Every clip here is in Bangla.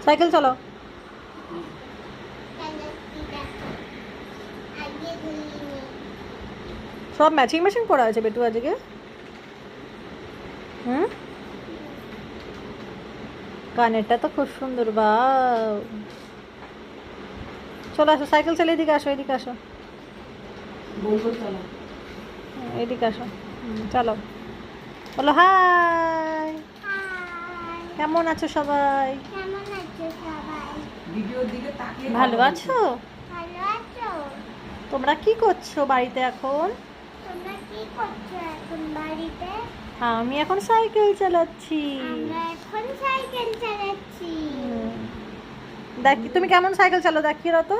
সাইকেল চালাও। সব ম্যাচিং ম্যাচিং পড়া আছে বেটু আজকে। হুম, কানেরটা তো খুব সুন্দর। বা চলো আসো, সাইকেল চালিয়ে এদিকে আসো, এদিকে আসো, এদিকে আসো। চলো, বলো হাই। কেমন আছো সবাই? ভালো আছো? তোমরা কি করছো বাড়িতে এখন? আমি এখন সাইকেল চালাচ্ছি। দেখ তুমি কেমন সাইকেল চালাও, দেখিয়ে দাও তো।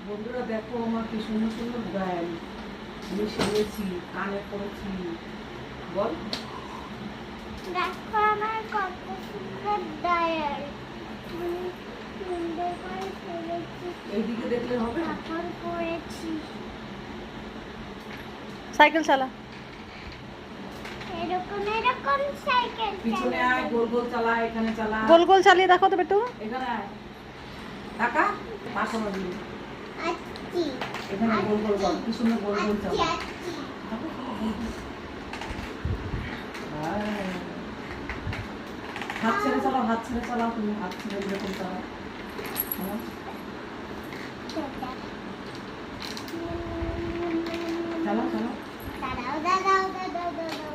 বন্ধুরা দেখো আমার কি সুন্দর সুন্দর ব্যাগ আমি শিখেছি, কানে পড়েছি। বল, দেখো আমার কত সুন্দর ডায়ার, সুন্দর করে পড়েছি। এইদিকে দেখলে হবে? এখন পড়েছি। সাইকেল চালা। এরকম এরকম সাইকেল পিছনে আয়, গোল গোল চালা, এখানে চালা। গোল গোল চালিয়ে দেখো তো বেটু। এখানে আয়, টাকা পাশে মারবি। আচ্ছি এখানে গোল গোল চল, কি সুন্দর গোল গোল চালা। হাত ছেড়ে চালাও, হাত ছেড়ে চালাও, তুমি হাত ছেড়ে এরকম চালাও। চালাও চালাও। দাঁড়াও দাঁড়াও দাঁড়াও দাঁড়াও।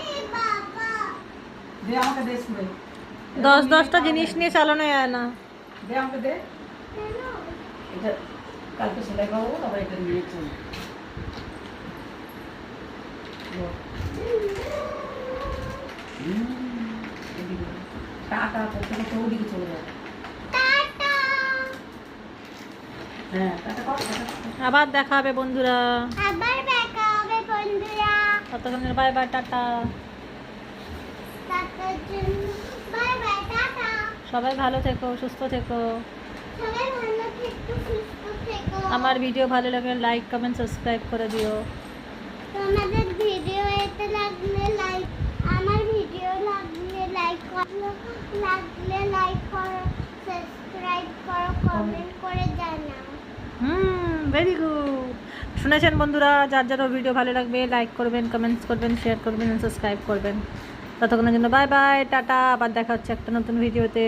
এই বাবা, দে আমাকে, দে স্কুলে 10-10টা জিনিস নিয়ে চালানো যায় না। দে আমাকে, দে। এটা কালকে সেলাই করবো, তারপর এটা নিয়ে চল। টাটা করতে করতে ওদিকে চলে যাবে। টাটা। হ্যাঁ, টাটা কর, টাটা কর। আবার দেখা হবে বন্ধুরা। আবার দেখা হবে বন্ধুরা। ততক্ষণের বাই বাই, টাটা। টাটার জন্য বাই বাই, টাটা। সবাই ভালো থেকো, সুস্থ থেকো। সবাই ভালো থেকো, সুস্থ থেকো। আমার ভিডিও ভালো লাগলে লাইক কমেন্ট সাবস্ক্রাইব করে দিও। তোমাদের ভিডিও এতে লাগলে লাইক, আমার ভিডিও লাগলে লাইক করো, সাবস্ক্রাইব করো, কমেন্ট করে জানাও। Very good. শুনেছেন বন্ধুরা, যার যার ভিডিও ভালো লাগবে লাইক করবেন, কমেন্টস করবেন, শেয়ার করবেন, সাবস্ক্রাইব করবেন। ততক্ষণের জন্য বাই বাই, টাটা। আবার দেখা হচ্ছে একটা নতুন ভিডিওতে।